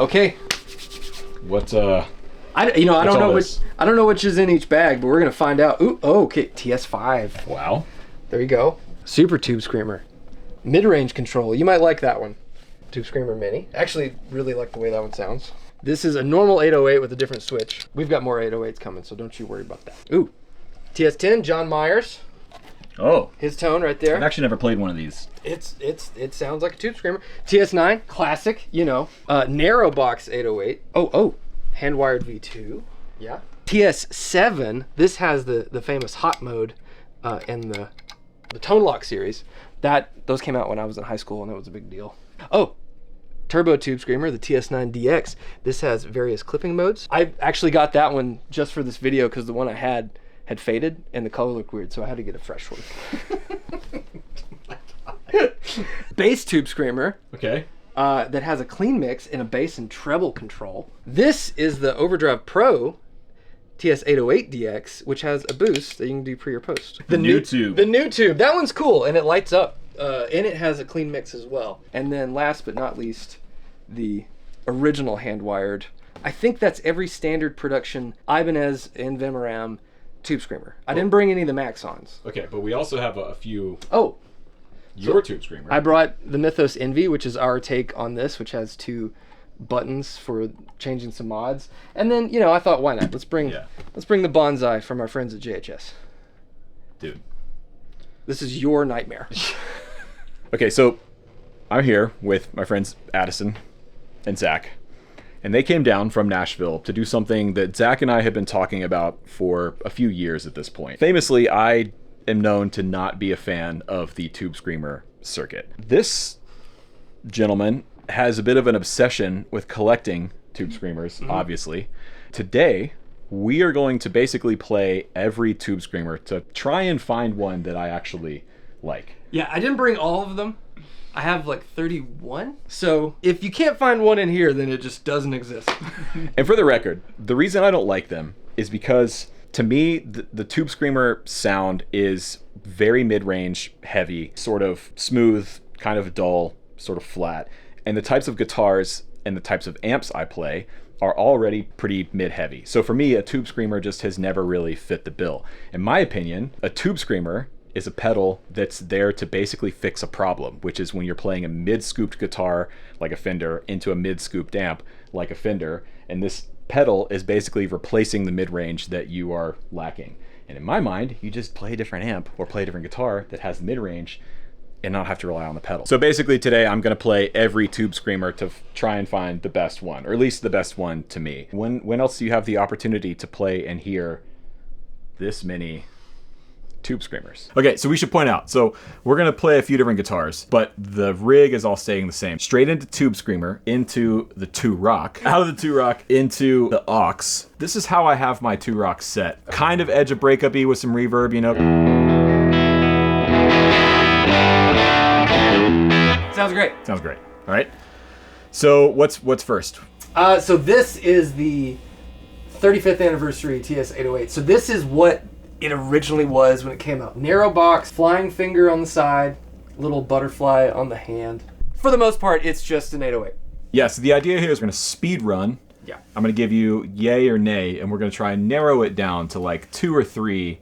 Okay. What I don't know which is in each bag, but we're gonna find out. Ooh, oh, okay, TS5. Wow. There you go. Super Tubescreamer. Mid-range control. You might like that one. Tubescreamer Mini. Actually, really like the way that one sounds. This is a normal 808 with a different switch. We've got more 808s coming, so don't you worry about that. Ooh, TS10, John Myers. Oh. His tone right there. I've actually never played one of these. It sounds like a Tubescreamer. TS9, classic, you know. Narrow box 808. Oh, Handwired V2. Yeah. TS7, this has the famous hot mode and the Tone Lock series. Those came out when I was in high school and it was a big deal. Oh, Turbo Tubescreamer, the TS9DX. This has various clipping modes. I actually got that one just for this video because the one I had faded and the color looked weird, so I had to get a fresh one. Bass Tubescreamer. Okay. That has a clean mix and a bass and treble control. This is the Overdrive Pro TS808DX, which has a boost that you can do pre or post. The NuTube. The NuTube. That one's cool, and it lights up. And it has a clean mix as well. And then last but not least, the original Handwired. I think that's every standard production Ibanez and Vemuram Tubescreamer. I didn't bring any of the Maxons. Okay, but we also have a few... Oh. Your Tubescreamer. I brought the Mythos Envy, which is our take on this, which has 2 buttons for changing some mods. And then, you know, I thought, why not? Let's bring the Bonsai from our friends at JHS. Dude. This is your nightmare. Okay, so I'm here with my friends Addison and Zach, and they came down from Nashville to do something that Zach and I have been talking about for a few years at this point. Famously, I am known to not be a fan of the Tubescreamer circuit. This gentleman has a bit of an obsession with collecting Tubescreamers, obviously. Today, we are going to basically play every Tubescreamer to try and find one that I actually like. Yeah, I didn't bring all of them. I have like 31. So if you can't find one in here, then it just doesn't exist. And for the record, the reason I don't like them is because to me, the Tubescreamer sound is very mid-range, heavy, sort of smooth, kind of dull, sort of flat. And the types of guitars and the types of amps I play are already pretty mid-heavy. So for me, a Tubescreamer just has never really fit the bill. In my opinion, a Tubescreamer is a pedal that's there to basically fix a problem, which is when you're playing a mid-scooped guitar like a Fender into a mid-scooped amp like a Fender, and this pedal is basically replacing the mid-range that you are lacking. And in my mind, you just play a different amp or play a different guitar that has the mid-range and not have to rely on the pedal. So basically today I'm gonna play every Tubescreamer to try and find the best one, or at least the best one to me. When else do you have the opportunity to play and hear this many Tubescreamers? Okay, so we should point out, so we're gonna play a few different guitars, but the rig is all staying the same. Straight into Tubescreamer, into the 2-rock, out of the 2-rock, into the aux. This is how I have my 2-rock set. Kind of edge of breakup-y with some reverb, you know. Sounds great. Sounds great. All right. So what's first? So this is the 35th anniversary TS808. So this is what it originally was when it came out. Narrow box, flying finger on the side, little butterfly on the hand. For the most part, it's just an 808. Yeah, so the idea here is we're going to speed run. Yeah. I'm going to give you yay or nay, and we're going to try and narrow it down to like 2 or 3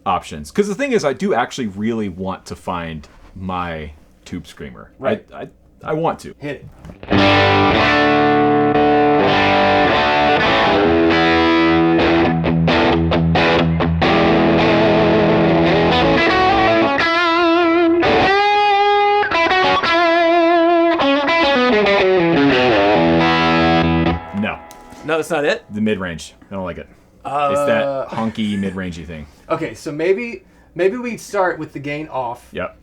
options. Because the thing is, I do actually really want to find my Tubescreamer. Right. I want to. Hit it. No, that's not it? The mid-range. I don't like it. It's that honky mid-rangey thing. Okay, so maybe we start with the gain off. Yep.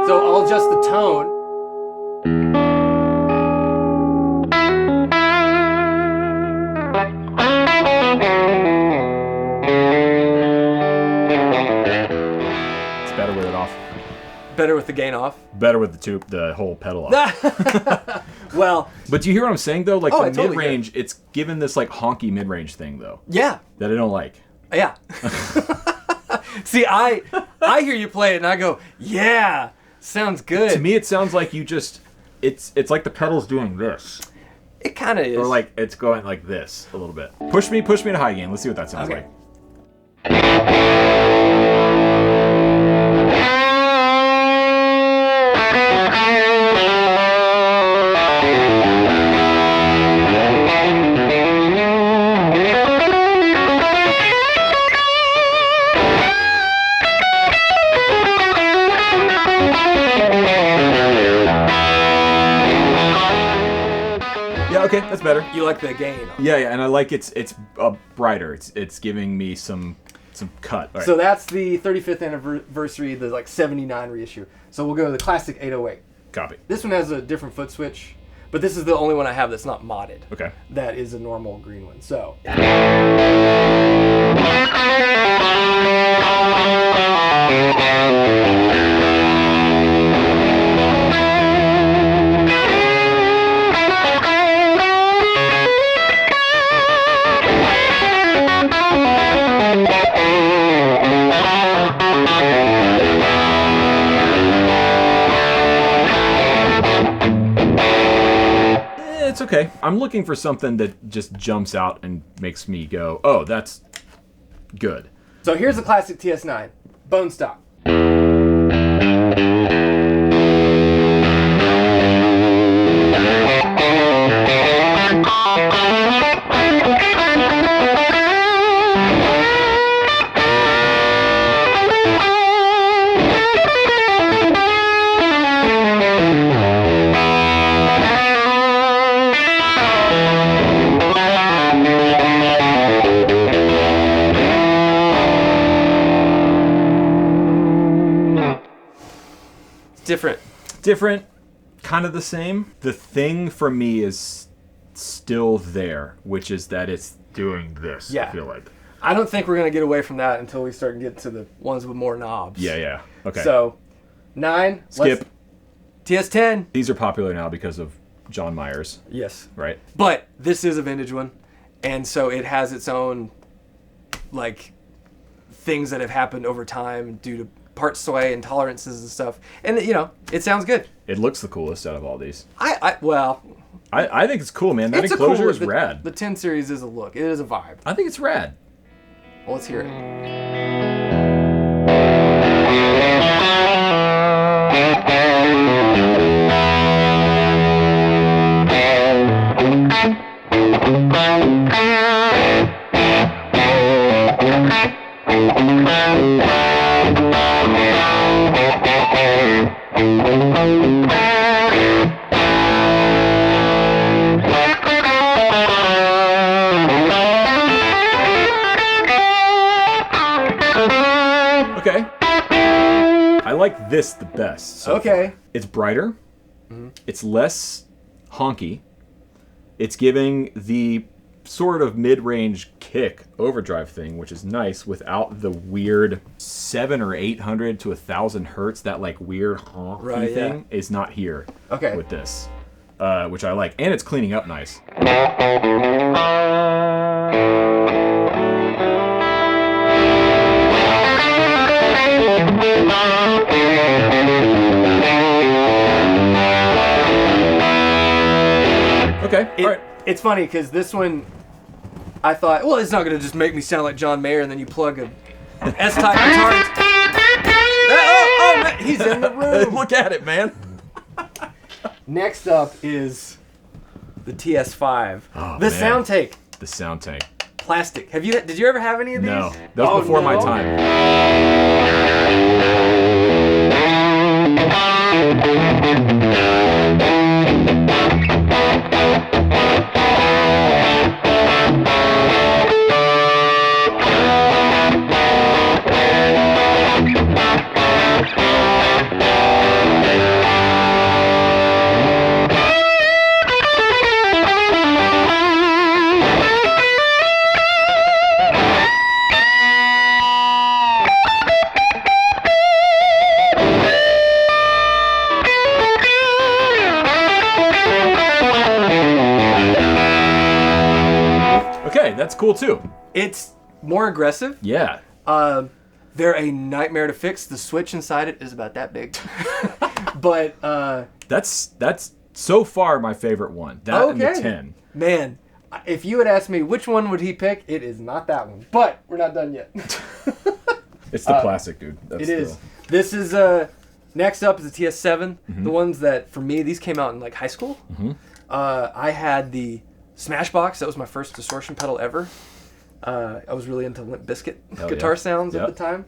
So I'll adjust the tone. It's better with it off. Better with the gain off? Better with the whole pedal off. Well, but do you hear what I'm saying though? Like the totally mid-range, it's given this like honky mid-range thing though. Yeah. That I don't like. Yeah. See, I hear you play it and I go, yeah, Sounds good. To me, it sounds like you just, it's like the pedal's doing this. It kind of is. Or like it's going like this a little bit. Push me to high gain. Let's see what that sounds like. Yeah, okay, that's better. You like the gain. Yeah, and I like it's brighter. It's giving me some cut. Right. So that's the 35th anniversary, the like 79 reissue. So we'll go to the classic 808. Copy. This one has a different foot switch, but this is the only one I have that's not modded. Okay. That is a normal green one. So. It's okay. I'm looking for something that just jumps out and makes me go, oh, that's good. So here's the classic TS9, bone stock. Different, kind of the same. The thing for me is still there, which is that it's doing this, Yeah. I feel like. I don't think we're going to get away from that until we start getting to the ones with more knobs. Yeah. Okay. So, 9. Skip. TS10. These are popular now because of John Myers, Yes. right? But this is a vintage one, and so it has its own, like, things that have happened over time due to part sway and tolerances and stuff. And, you know, it sounds good. It looks the coolest out of all these. Well... I think it's cool, man. That it's enclosure is rad. The 10 series is a look. It is a vibe. I think it's rad. Well, let's hear it. Okay. I like this the best. So Okay. far. It's brighter. It's less honky. It's giving the sort of mid-range kick overdrive thing, which is nice without the weird 700 or 800 to 1,000 hertz. That like weird honky thing is not here. Okay. With this, which I like, and it's cleaning up nice. Okay, all right. It's funny because this one, I thought, well, it's not going to just make me sound like John Mayer, and then you plug a S-type guitar. Oh, man, he's in the room. Look at it, man. Next up is the TS5. Oh, the man. Soundtank. The Soundtank. Plastic. Did you ever have any of these? No, that was before my time. Okay, that's cool too. It's more aggressive. Yeah. They're a nightmare to fix. The switch inside it is about that big. But that's so far my favorite one. That and the 10. Man, if you had asked me which one would he pick, it is not that one. But we're not done yet. It's the plastic, dude. It is. This is next up is the TS7. The ones that for me these came out in like high school. I had the Smashbox. That was my first distortion pedal ever. I was really into Limp Bizkit guitar sounds at the time.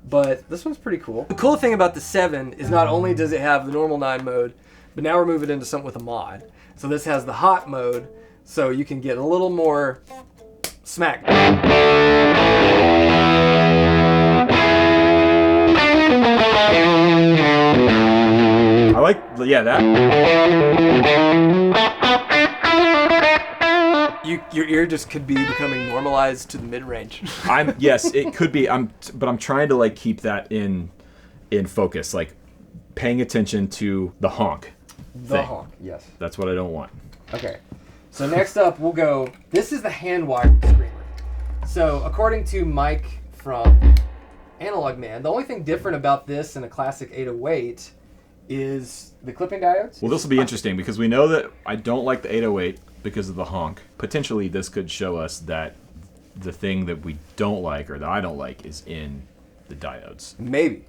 But this one's pretty cool. The cool thing about the 7 is not only does it have the normal 9 mode, but now we're moving into something with a mod. So this has the hot mode, so you can get a little more smack. I like, that. Your ear just could be becoming normalized to the mid-range. Yes, it could be. But I'm trying to like keep that in focus, like paying attention to the honk. The honk, yes. That's what I don't want. Okay. So next up we'll go. This is the Handwired Screamer. So according to Mike from Analog Man, the only thing different about this and a classic 808 is the clipping diodes. Well, this will be interesting because we know that I don't like the 808 because of the honk. Potentially, this could show us that the thing that we don't like or that I don't like is in the diodes. Maybe.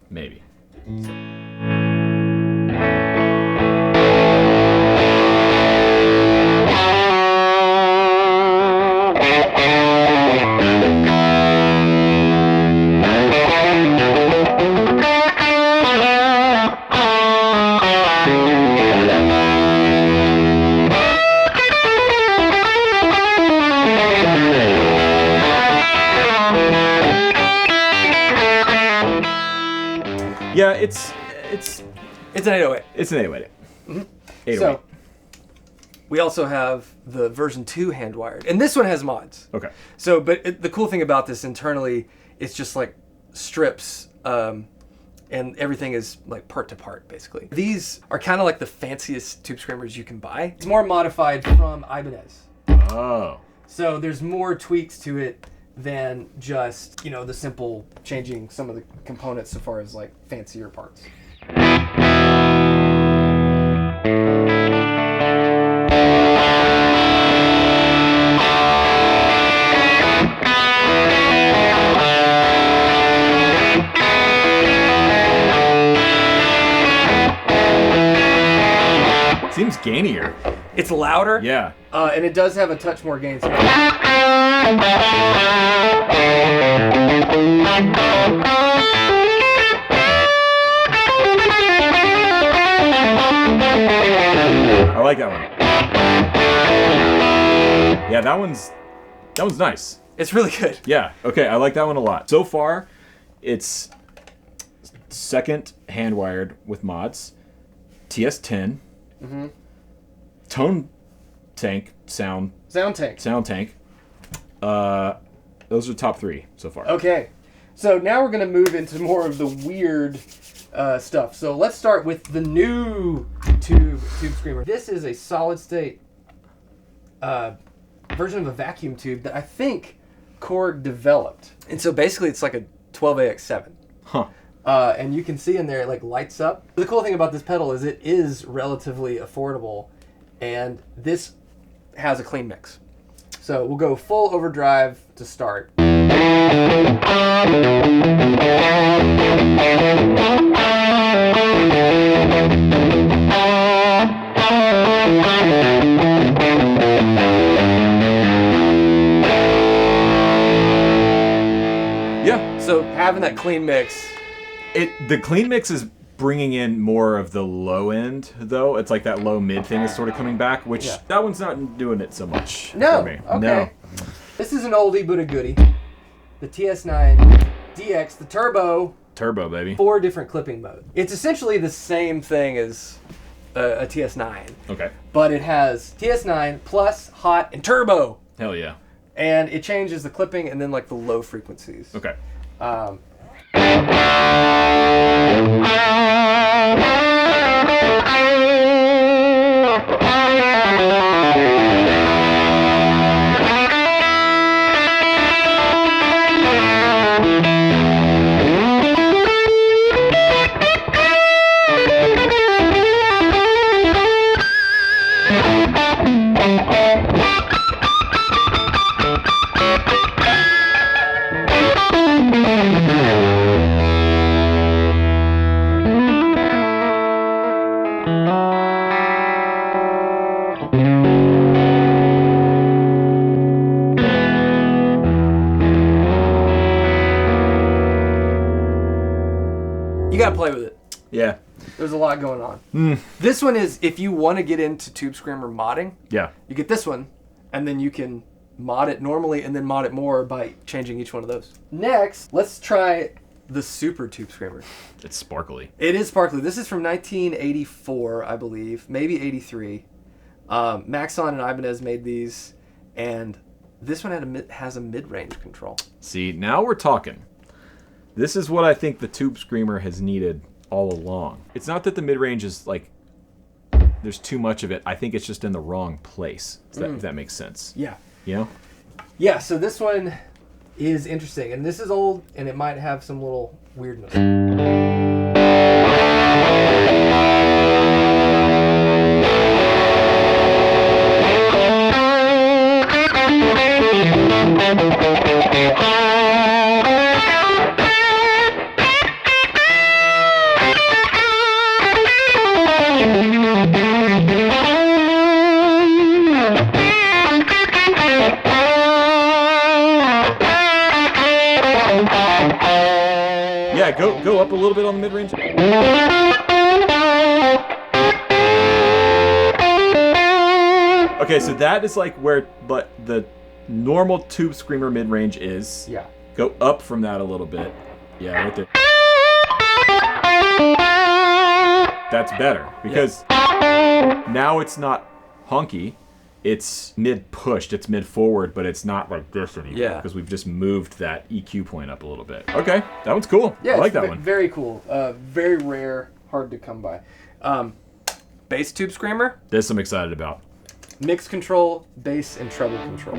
Yeah, it's an 808. It's an 808. 808. So we also have the version 2 Handwired, and this one has mods. Okay. So, but the cool thing about this internally, it's just like strips, and everything is like part to part, basically. These are kind of like the fanciest tube screamers you can buy. It's more modified from Ibanez. Oh. So there's more tweaks to it than just, the simple changing some of the components so far as like fancier parts. Seems gainier. It's louder. Yeah. And it does have a touch more gain. I like that one. Yeah, that one's nice. It's really good. Yeah. Okay, I like that one a lot. So far, it's second Handwired with mods, TS10, Tone Tank Soundtank. Those are top 3 so far. Okay, so now we're gonna move into more of the weird stuff. So let's start with the new Tubescreamer. This is a solid state version of a vacuum tube that I think Korg developed. And so basically it's like a 12AX7. Huh. And you can see in there it like lights up. The cool thing about this pedal is it is relatively affordable, and this has a clean mix. So we'll go full overdrive to start. Yeah. So having that clean mix. The clean mix is bringing in more of the low end, though. It's like that low mid thing is sort of coming back, which that one's not doing it so much for me. Okay. No. This is an oldie but a goodie. The TS9 DX, the turbo, baby. 4 different clipping modes. It's essentially the same thing as a TS9. Okay. But it has TS9 plus hot and turbo. Hell yeah. And it changes the clipping and then like the low frequencies. Okay. gotta play with it. Yeah. There's a lot going on. This one is, if you want to get into Tubescreamer modding, you get this one, and then you can mod it normally and then mod it more by changing each one of those. Next, let's try the Super Tubescreamer. It's sparkly. It is sparkly. This is from 1984, I believe, maybe 83. Maxon and Ibanez made these, and this one has a mid-range control. See, now we're talking. This is what I think the Tubescreamer has needed all along. It's not that the mid-range is like there's too much of it. I think it's just in the wrong place. If that makes sense. Yeah. You know? Yeah, so this one is interesting, and this is old, and it might have some little weirdness. Yeah, go up a little bit on the mid-range. Okay, so that is like where the normal Tubescreamer mid-range is. Yeah. Go up from that a little bit. Yeah, right there. That's better because now it's not honky. It's mid-pushed, it's mid-forward, but it's not like this anymore. Yeah. Because we've just moved that EQ point up a little bit. Okay, that one's cool. Yeah, I like that one. Very cool. Very rare, hard to come by. Bass Tubescreamer. This I'm excited about. Mix control, bass, and treble control.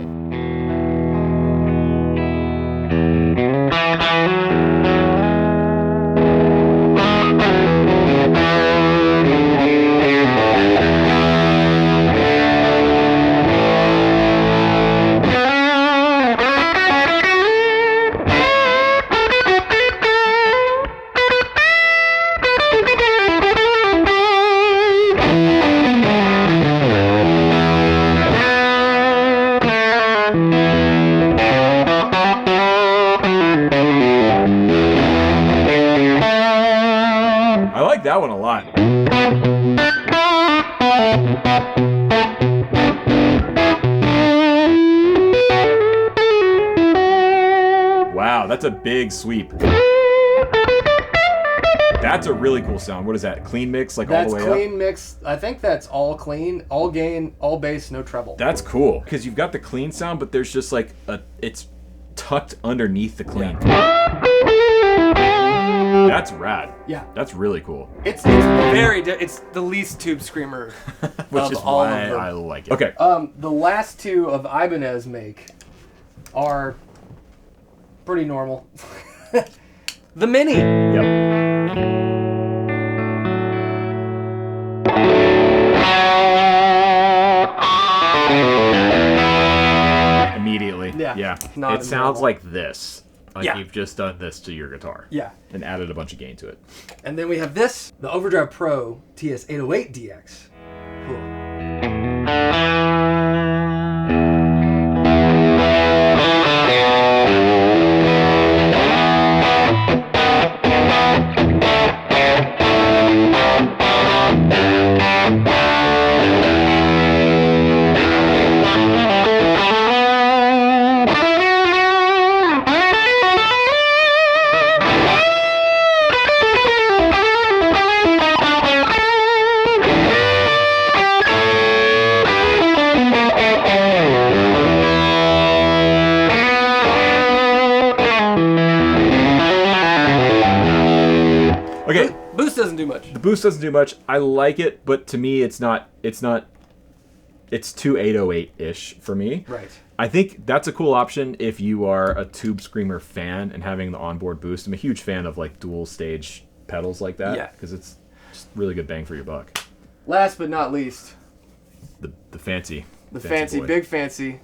I like that one a lot. Wow, that's a big sweep. That's a really cool sound. What is that? Clean mix, like That's all the way up? clean mix. I think that's all clean, all gain, all bass, no treble. That's cool because you've got the clean sound, but there's just like it's tucked underneath the clean. That's rad. Yeah. That's really cool. It's it's the least Tubescreamer Which of is all why of them. I like it. Okay. The last two of Ibanez make are pretty normal. The Mini. Yep. Immediately. Yeah. It Not sounds normal. like this. Like Yeah. you've just done this to your guitar. Yeah. And added a bunch of gain to it. And then we have this, the Overdrive Pro TS808 DX. Cool. Okay. Boost doesn't do much. The boost doesn't do much. I like it, but to me it's too 808-ish for me. Right. I think that's a cool option if you are a Tubescreamer fan and having the onboard boost. I'm a huge fan of like dual stage pedals like that. Yeah. Because it's just really good bang for your buck. Last but not least, The fancy. the fancy, boy. big fancy,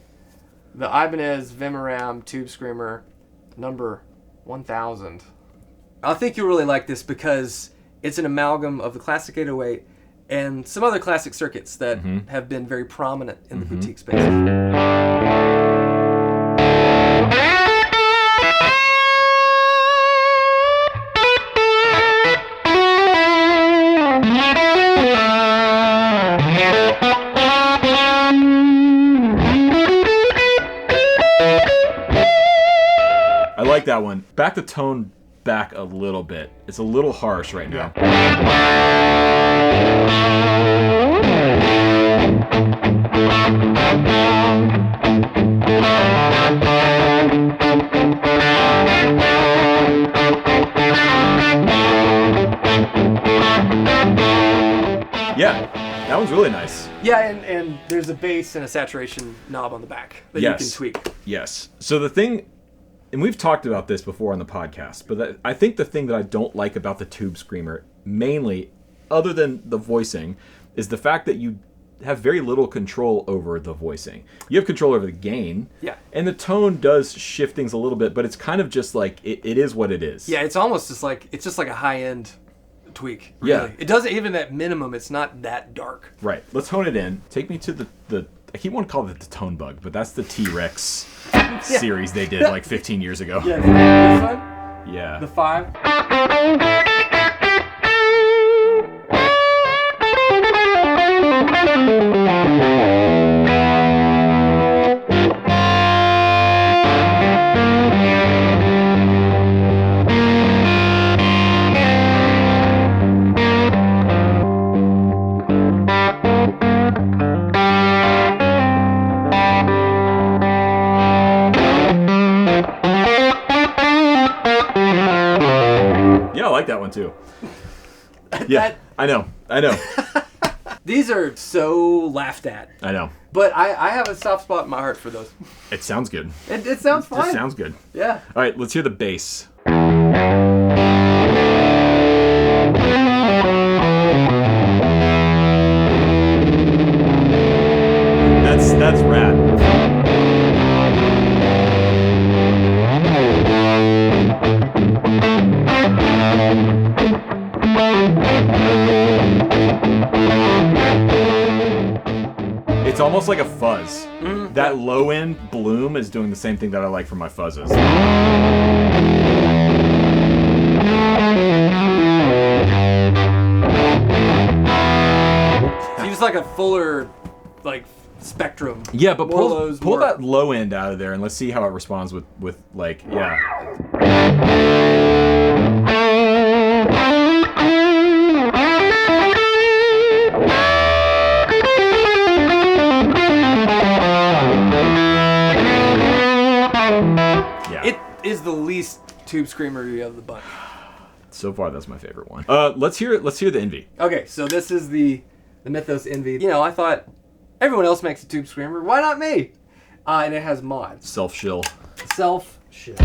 the Ibanez Vemuram Tubescreamer number 1000. I think you'll really like this because it's an amalgam of the classic 808 and some other classic circuits that have been very prominent in the boutique space. like that one. Back the tone back a little bit. It's a little harsh right now. Yeah, that one's really nice. Yeah, and there's a bass and a saturation knob on the back that you can tweak. Yes. So the thing, and we've talked about this before on the podcast, but I think the thing that I don't like about the Tubescreamer, mainly, other than the voicing, is the fact that you have very little control over the voicing. You have control over the gain. Yeah. And the tone does shift things a little bit, but it's kind of just like, it is what it is. Yeah, it's almost just like, it's just like a high-end tweak, really. Yeah. It doesn't, even at minimum, it's not that dark. Right. Let's hone it in. Take me to the I keep wanting to call it the Tone Bug, but that's the T-Rex series they did like 15 years ago. Yeah, this one? Yeah. The 5? Yeah, I like that one too. Yeah, I know. These are so laughed at. I know. But I have a soft spot in my heart for those. It sounds good. It sounds fine. It sounds good. Yeah. All right, let's hear the bass. That's rad. It's almost like a fuzz. Mm-hmm. That low end bloom is doing the same thing that I like from my fuzzes. So use like a fuller, like, spectrum. Yeah, but pull more... that low end out of there and let's see how it responds with like, yeah. It is the least Tubescreamer of the bunch. So far, that's my favorite one. Let's hear the Envy. Okay, so this is the Mythos Envy. You know, I thought everyone else makes a Tubescreamer. Why not me? And it has mods. Self-shill. Self-shill.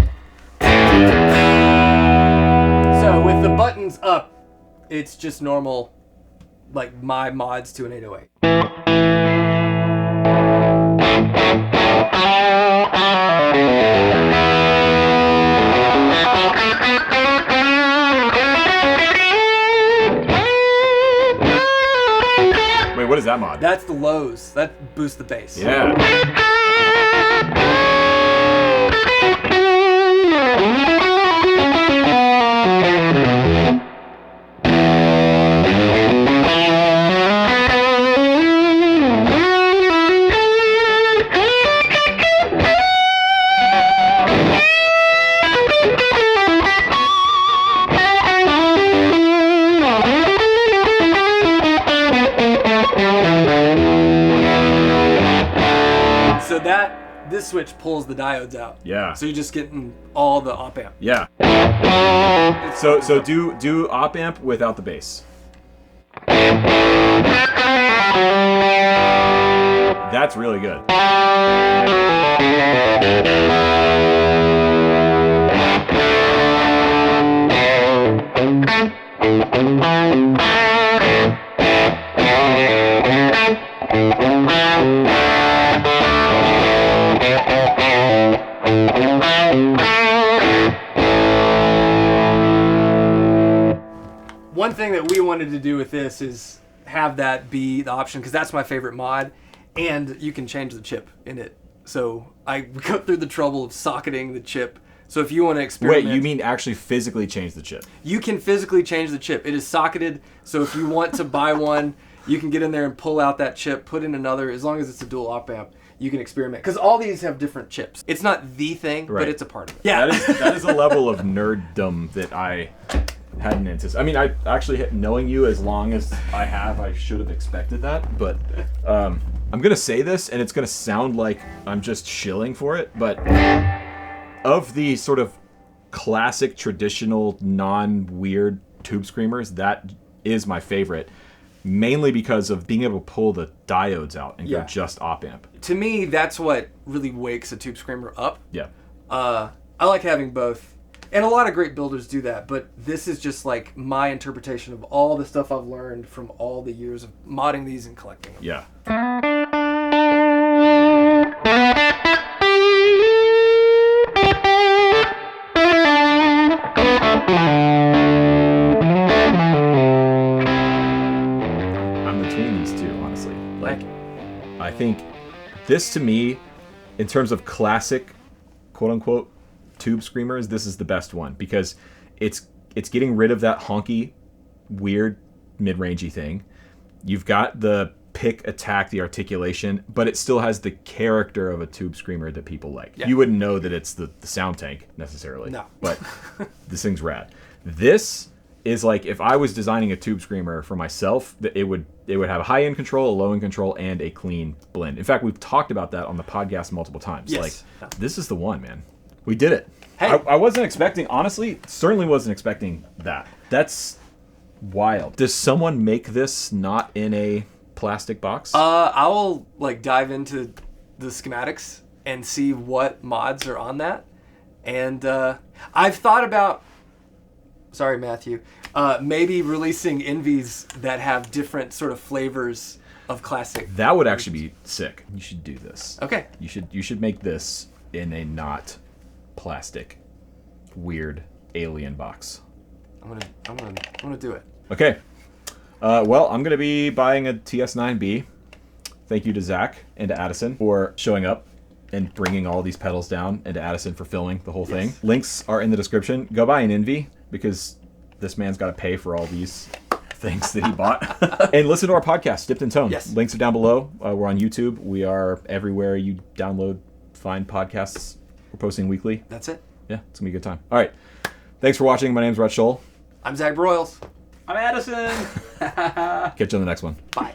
So with the buttons up, it's just normal, like my mods to an 808. Wait, what is that mod? That's the lows. That boosts the bass. Yeah. So this switch pulls the diodes out. Yeah. So you're just getting all the op amp. Yeah. So do op amp without the bass. That's really good. One thing that we wanted to do with this is have that be the option, because that's my favorite mod, and you can change the chip in it. So I go through the trouble of socketing the chip. So if you want to experiment... Wait, you mean actually physically change the chip? You can physically change the chip. It is socketed, so if you want to buy one, You can get in there and pull out that chip, put in another. As long as it's a dual op amp, you can experiment. Because all these have different chips. It's not the thing, but it's a part of it. Yeah. That is a level of nerddom that I hadn't anticipated. I mean, I actually, knowing you as long as I have, I should have expected that. But I'm going to say this, and it's going to sound like I'm just shilling for it. But of the sort of classic, traditional, non-weird tube screamers, that is my favorite. Mainly because of being able to pull the diodes out and go just op amp. To me, that's what really wakes a tube screamer up. Yeah. I like having both. And a lot of great builders do that, but this is just like my interpretation of all the stuff I've learned from all the years of modding these and collecting them. Yeah. I think this, to me, in terms of classic, quote-unquote, tube screamers, this is the best one because it's getting rid of that honky, weird, mid-rangey thing. You've got the pick, attack, the articulation, but it still has the character of a tube screamer that people like. Yeah. You wouldn't know that it's the Soundtank necessarily. No. But this thing's rad. This is like if I was designing a tube screamer for myself, that it would have a high-end control, a low-end control, and a clean blend. In fact, we've talked about that on the podcast multiple times. Yes. Like, this is the one, man. We did it. Hey. I wasn't expecting, honestly, certainly wasn't expecting that. That's wild. Does someone make this not in a plastic box? I will like dive into the schematics and see what mods are on that. And I've thought about, sorry, Matthew, maybe releasing Envies that have different sort of flavors of classic. That would actually be sick. You should do this. Okay. You should make this in a not plastic, weird alien box. I'm gonna do it. Okay. Well, I'm gonna be buying a TS9B. Thank you to Zach and to Addison for showing up and bringing all these pedals down, and to Addison for filming the whole thing. Links are in the description. Go buy an Envy because this man's got to pay for all these things that he bought. And listen to our podcast, Dipped in Tone. Yes. Links are down below. We're on YouTube. We are everywhere you find podcasts. We're posting weekly. That's it. Yeah, it's going to be a good time. All right. Thanks for watching. My name's Rhett Scholl. I'm Zach Broyles. I'm Addison. Catch you on the next one. Bye.